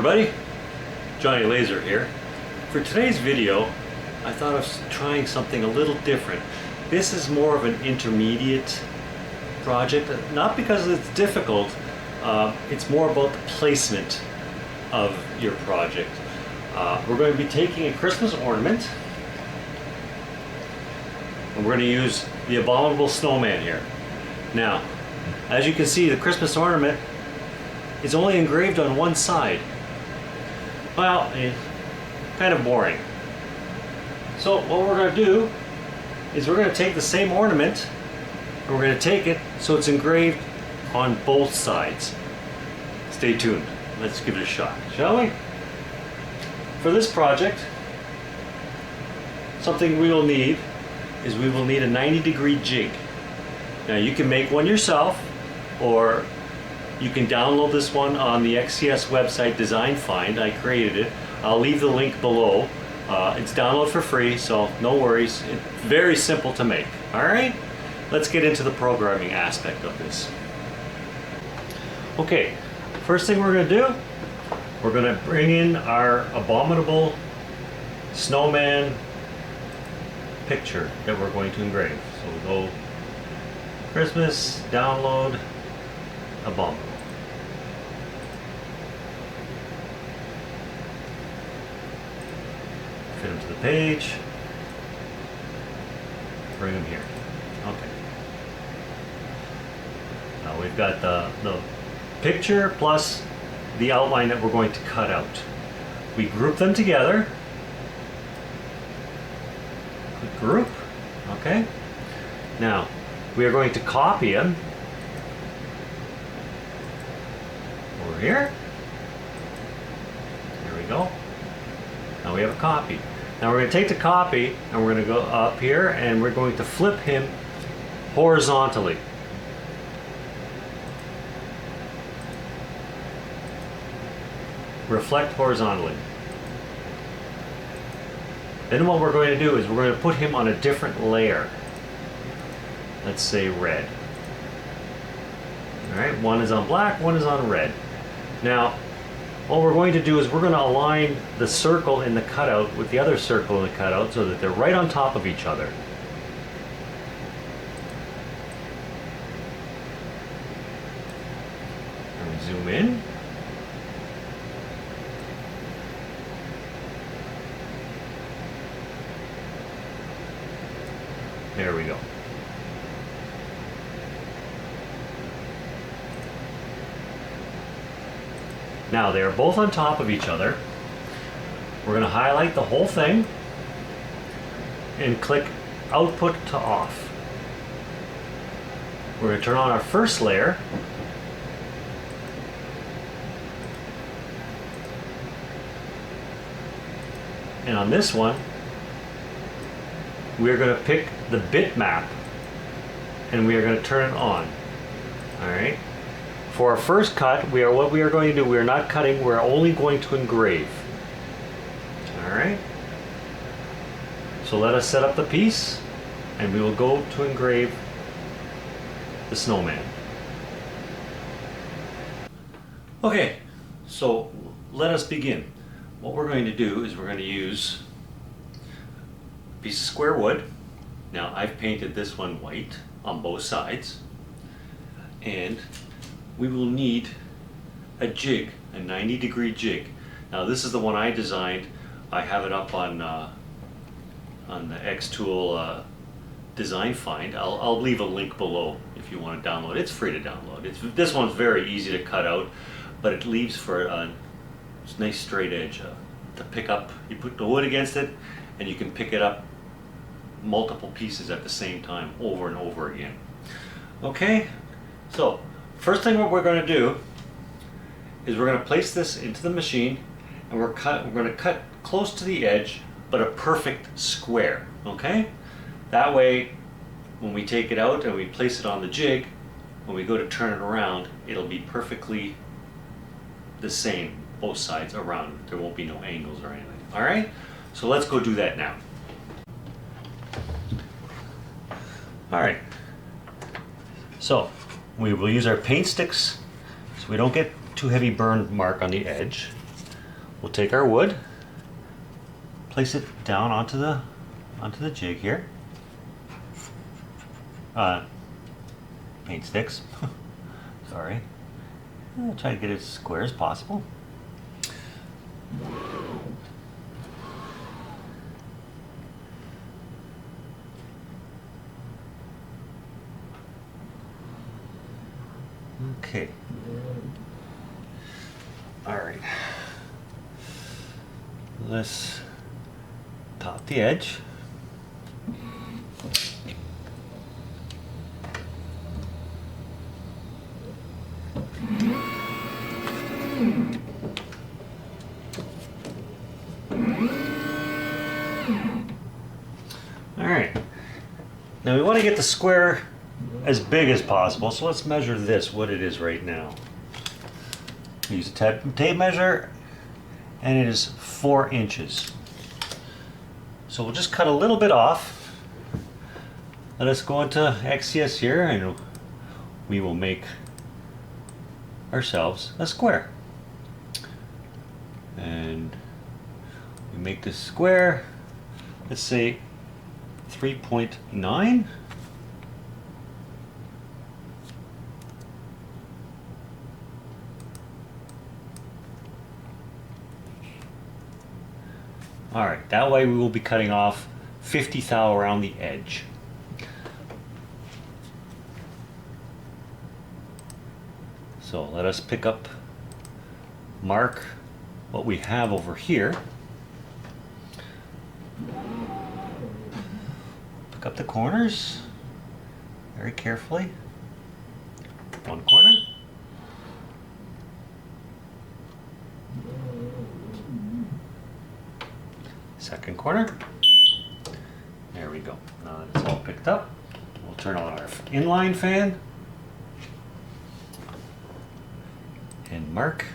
everybody, Johnny Lazer here. For today's video, I thought of trying something a little different. This is more of an intermediate project, not because it's difficult, it's more about the placement of your project. We're going to be taking a Christmas ornament, and we're going to use the abominable snowman here. Now, as you can see, the Christmas ornament is only engraved on one side. Well, kind of boring. So what we're going to do is we're going to take the same ornament and we're going to take it so it's engraved on both sides. Stay tuned. Let's give it a shot, shall we? For this project, something we will need is we will need a 90-degree jig. Now you can make one yourself, or you can download this one on the XCS website Design Find. I created it. I'll leave the link below. It's download for free, so no worries. It's very simple to make. Alright, let's get into the programming aspect of this. Okay, first thing we're going to do, we're going to bring in our abominable snowman picture that we're going to engrave. So we'll go Christmas, download, abominable. Fit them to the page. Bring them here. Okay. Now we've got the picture plus the outline that we're going to cut out. We group them together. Click group. Okay. Now we are going to copy them over here. There we go. Now we have a copy. Now we're going to take the copy and we're going to go up here and we're going to flip him horizontally. Reflect horizontally. Then what we're going to do is we're going to put him on a different layer. Let's say red. Alright, one is on black, one is on red. Now, what we're going to do is we're going to align the circle in the cutout with the other circle in the cutout so that they're right on top of each other. And we zoom in. There we go. Now they are both on top of each other. We're going to highlight the whole thing and click output to off. We're going to turn on our first layer. And on this one, we're going to pick the bitmap and we are going to turn it on. Alright. For our first cut, what we are going to do, we are not cutting, we're only going to engrave. Alright. So let us set up the piece and we will go to engrave the snowman. Okay, so let us begin. What we're going to do is we're going to use a piece of square wood. Now I've painted this one white on both sides, and we will need a jig, a 90-degree jig. Now this is the one I designed. I have it up on the Xtool Design Find. I'll leave a link below if you want to download. It's free to download. This one's very easy to cut out, but it leaves for a nice straight edge to pick up. You put the wood against it and you can pick it up multiple pieces at the same time over and over again. Okay, so first thing what we're going to do is we're going to place this into the machine and we're going to cut close to the edge but a perfect square. Okay, that way when we take it out and we place it on the jig, when we go to turn it around, it'll be perfectly the same both sides around. There won't be no angles or anything. Alright, so let's go do that now. Alright, so we will use our paint sticks so we don't get too heavy burn mark on the edge. we'll take our wood, place it down onto the jig here. Paint sticks. Sorry. I'll try to get it as square as possible. Okay. All right. Let's top the edge. All right. Now we want to get the square as big as possible, so let's measure this, what it is right now. Use a tape measure, and it is 4 inches. So we'll just cut a little bit off. Let us go into XCS here, and we will make ourselves a square. And we make this square, let's say 3.9. All right, that way we will be cutting off 50 thou around the edge. So let us mark what we have over here. Pick up the corners very carefully. One corner. Second corner. There we go. Now that it's all picked up, we'll turn on our inline fan and mark.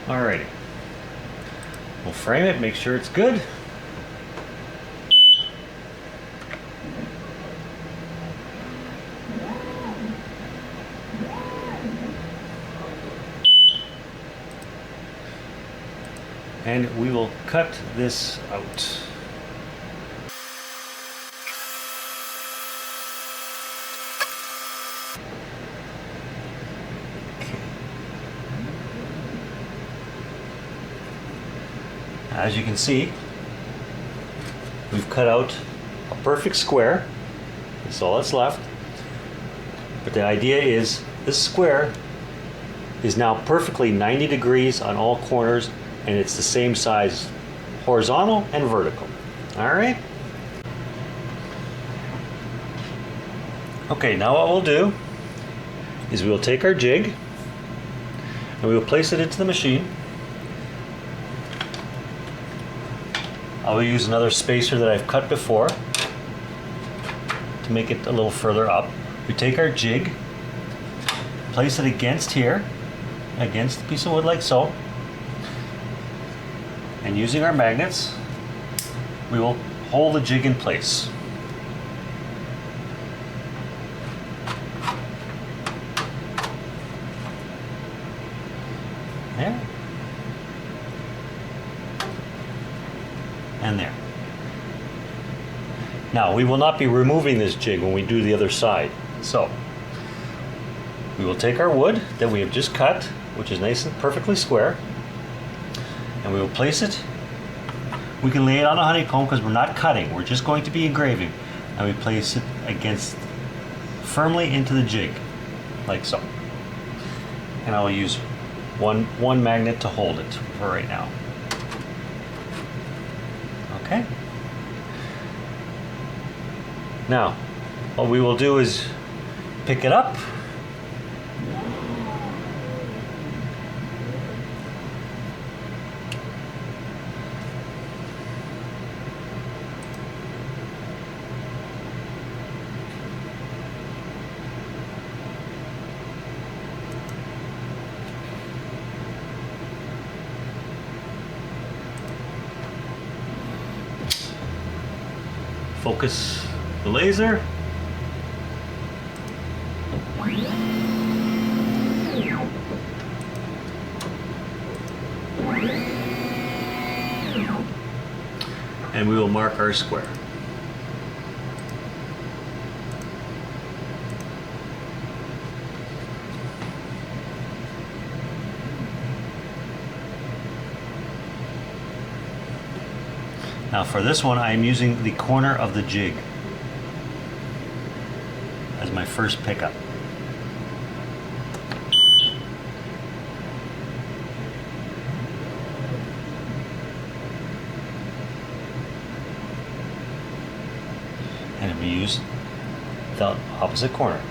Alrighty. We'll frame it, make sure it's good. And we will cut this out. As you can see, we've cut out a perfect square. That's all that's left. But the idea is this square is now perfectly 90 degrees on all corners, and it's the same size horizontal and vertical. All right. Okay, now what we'll do is we'll take our jig and we will place it into the machine. I will use another spacer that I've cut before to make it a little further up. We take our jig, place it against here, against the piece of wood like so, and using our magnets, we will hold the jig in place. There. And there. Now, we will not be removing this jig when we do the other side. So, we will take our wood that we have just cut, which is nice and perfectly square, and we will place it. We can lay it on a honeycomb because we're not cutting, we're just going to be engraving. And we place it firmly into the jig, like so. And I will use one magnet to hold it for right now. Okay. Now, what we will do is pick it up Focus the laser. And we will mark our square. Now for this one, I am using the corner of the jig as my first pickup. And we use the opposite corner.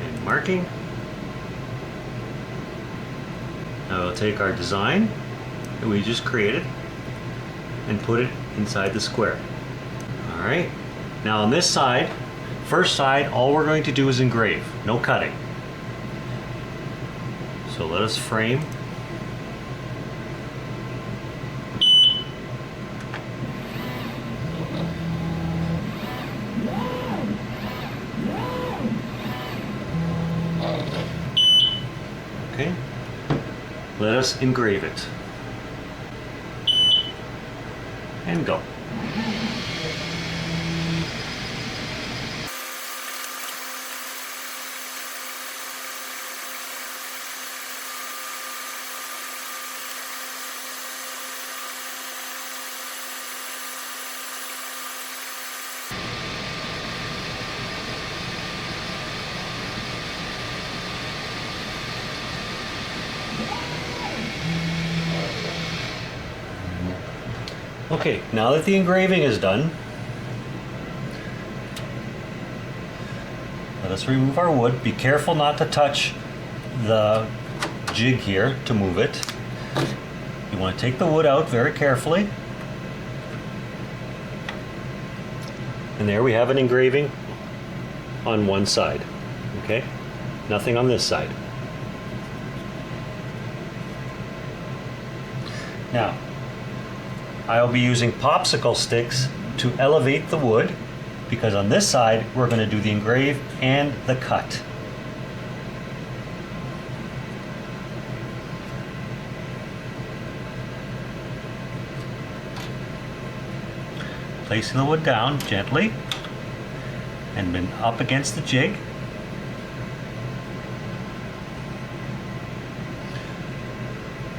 And marking. Now we'll take our design that we just created and put it inside the square. Alright, now on this side, first side, all we're going to do is engrave, no cutting. So let us frame. Okay. Let us engrave it. And go. Okay, now that the engraving is done, let us remove our wood. Be careful not to touch the jig here to move it. You want to take the wood out very carefully. And there we have an engraving on one side. Okay? Nothing on this side. Now, I'll be using popsicle sticks to elevate the wood, because on this side we're going to do the engrave and the cut. Placing the wood down gently and then up against the jig.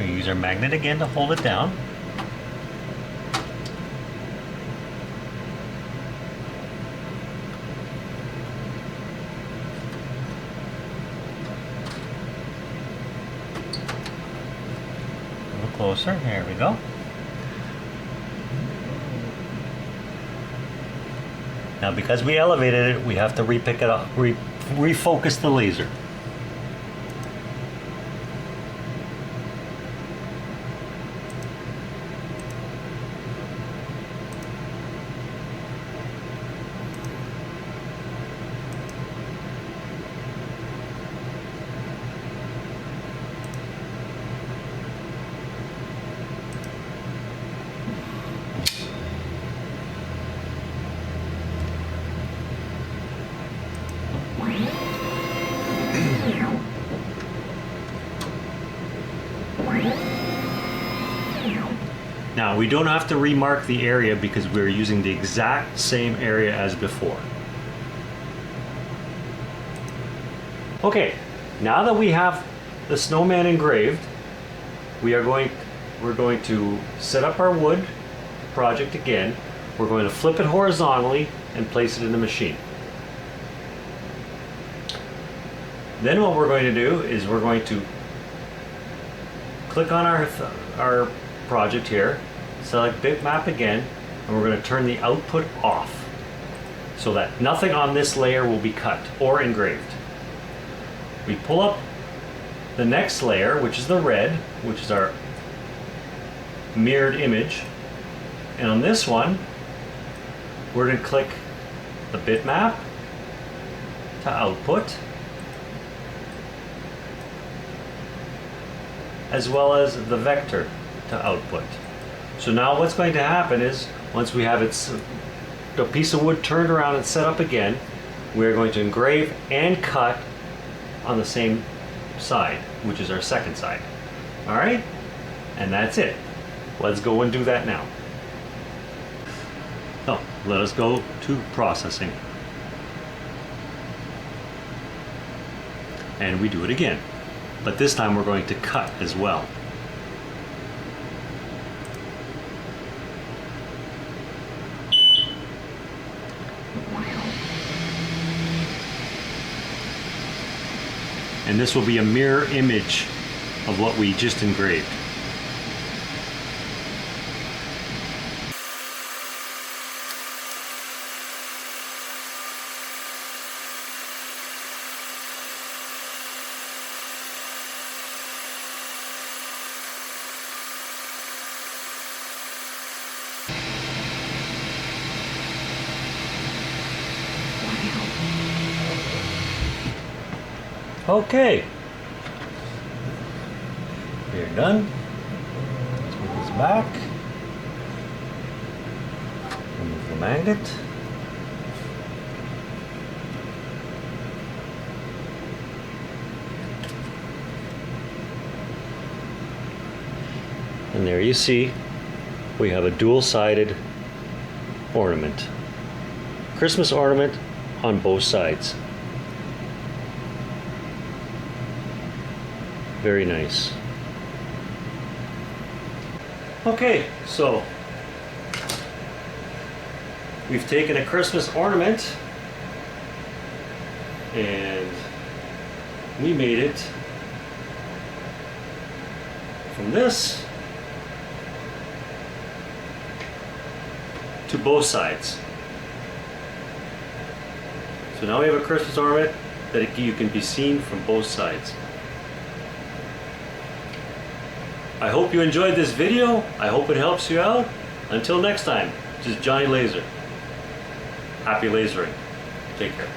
We use our magnet again to hold it down. Closer, here we go. Now because we elevated it, we have to repick it up, refocus the laser. Now we don't have to remark the area because we're using the exact same area as before. Okay, now that we have the snowman engraved, we're going to set up our wood project again. We're going to flip it horizontally and place it in the machine. Then what we're going to do is we're going to click on our project here, select bitmap again, and we're going to turn the output off so that nothing on this layer will be cut or engraved. We pull up the next layer, which is the red, which is our mirrored image, and on this one we're going to click the bitmap to output, as well as the vector to output. So now what's going to happen is, once we have the piece of wood turned around and set up again, we're going to engrave and cut on the same side, which is our second side. All right? And that's it. Let's go and do that now. So let us go to processing. And we do it again. But this time we're going to cut as well. And this will be a mirror image of what we just engraved. Okay, we're done. Let's move this back. Remove the magnet. And there you see, we have a dual-sided ornament. Christmas ornament on both sides. Very nice. Okay, so we've taken a Christmas ornament and we made it from this to both sides. So now we have a Christmas ornament that you can be seen from both sides. I hope you enjoyed this video. I hope it helps you out. Until next time, this is Johnny Lazer. Happy lasering. Take care.